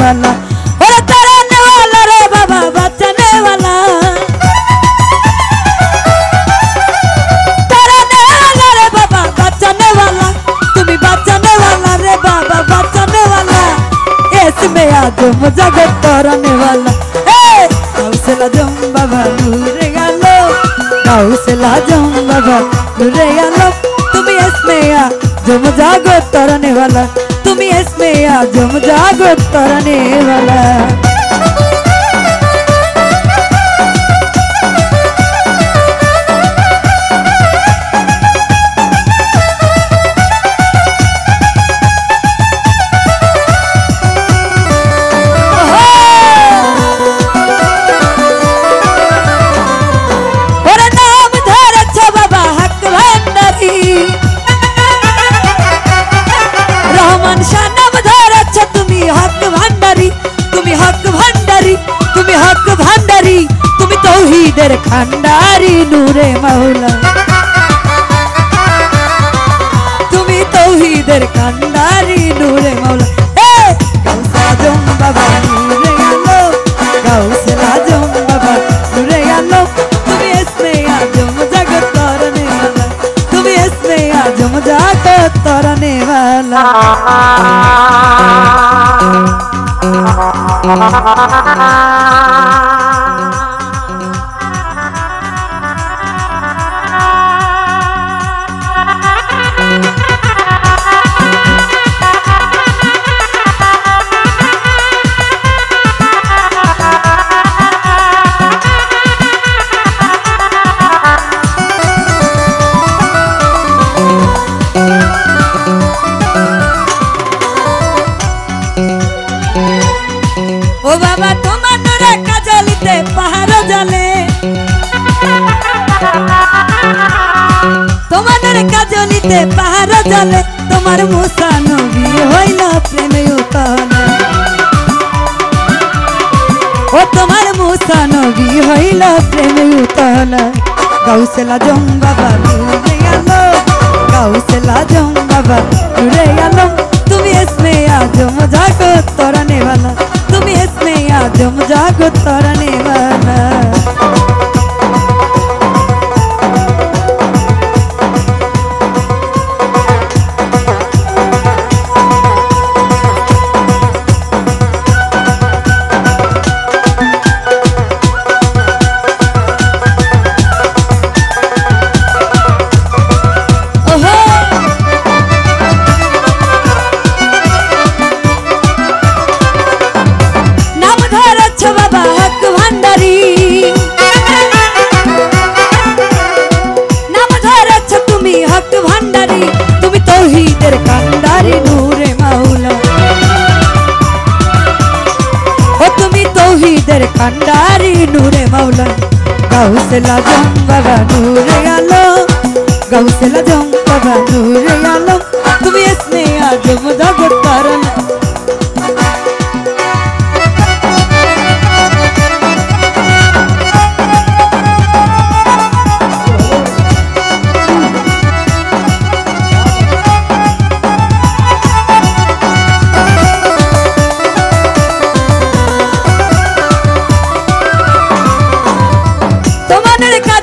वाला और तराने वाला रे बाबा बचाने वाला तराने वाला रे बाबा बचाने वाला तुम्हें बचाने वाला रे बाबा बचाने वाला इसमें आज मुझे तराने वाला कौशला जम बाबा नूरे गालो कौशला जम बाबा नूरे गालो तुम्हें इसमें आज मुझे तराने वाला तुम्हें इसमें आज मुझे तराने वाला तौहीदेर खंडारी नूरे मौला तुम्हें तौहीदेर खंडारी नूरे मौला गौसला जम बाबा नूरे गालो गौसला जम बाबा नूरे गालो तुम्हें इसमें आज मुझे तराने वाला तुम्हें इसमें आज मुझे तराने वाला बाबा तुम्हार नूरे काजलिते पहाड़ जले तुम्हार नूरे काजलिते पहाड़ जले तुम्हार मूसा नबी हইলো प्रेमे उतले ओ तुम्हार मूसा नबी हইলো प्रेमे उतले कौशला जम बाबा नूरे गालो कौशला जम बाबा नूरे गालो तुम्हें इसमें आज मुझे तराने वाला तुम्हें इसमें आज मुझे तराने वाला खंडारी नूरे मौला गौसला जम बाबा नूरे गालो गौसला जम बाबा नूरे गालो तुम्हें इसमें आज मुझे तराने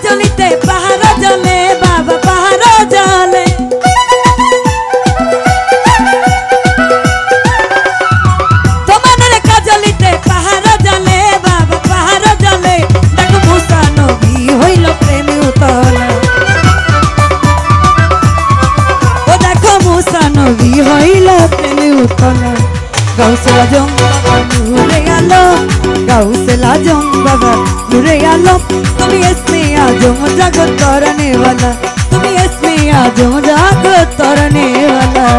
काजलिते पहाड़ जले बाबा पहाड़ जले तुम्हारे काजलिते पहाड़ जले बाबा पहाड़ जले देखो मूसा नबी हইলো प्रेमे उतले ओ देखो मूसा नबी हইলো प्रेमे उतले गौसला जम बाबा नूरे गालो गौसला जम बाबा नूरे गालो तुम्हें इसमें आज मुझे तराने वाला तुम्हें इसमें आज मुझे तराने वाला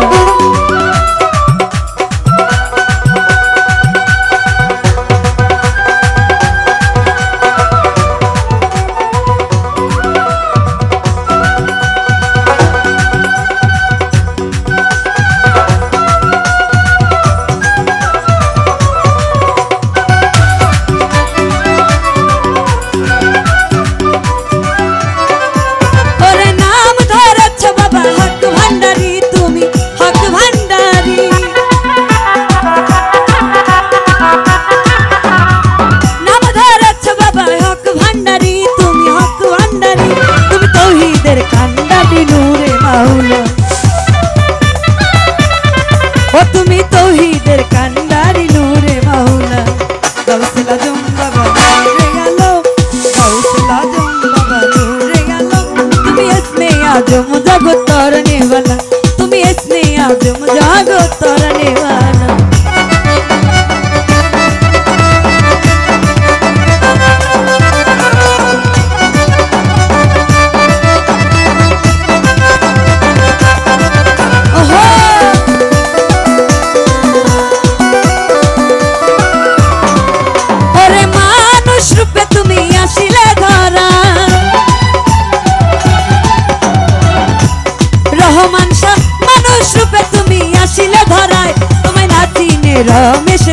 हक भंडारी तुम्हें हक भंडारी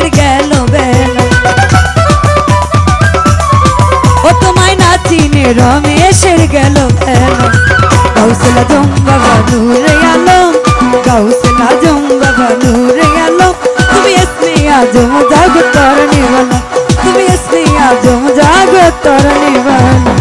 রমেশের গেল বেলা ও তোমায় না চিনে রমেশের গেল বেলা গাউসুল আজম বাবা নূরে আলম গাউসুল আজম বাবা নূরে আলম তুমি ইসমে আজম জাগত করনে वाला তুমি ইসমে আজম জাগত করনে वाला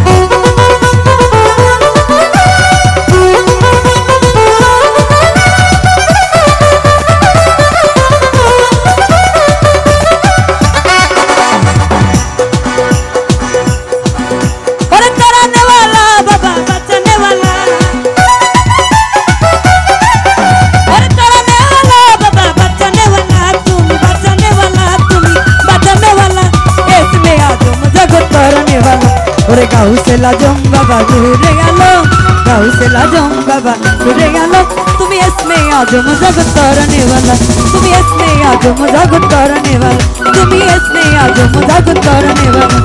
গাউসুল আজম বাবা নূরে আলম গাউসুল আজম বাবা নূরে আলম তুমি ইসমে আজম জগত করনে वाला তুমি ইসমে আজম জগত করনে वाला তুমি ইসমে আজম জগত করনে वाला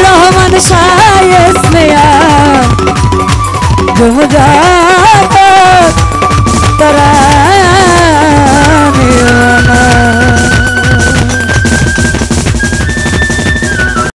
রহমান শাহ ইসমে আজম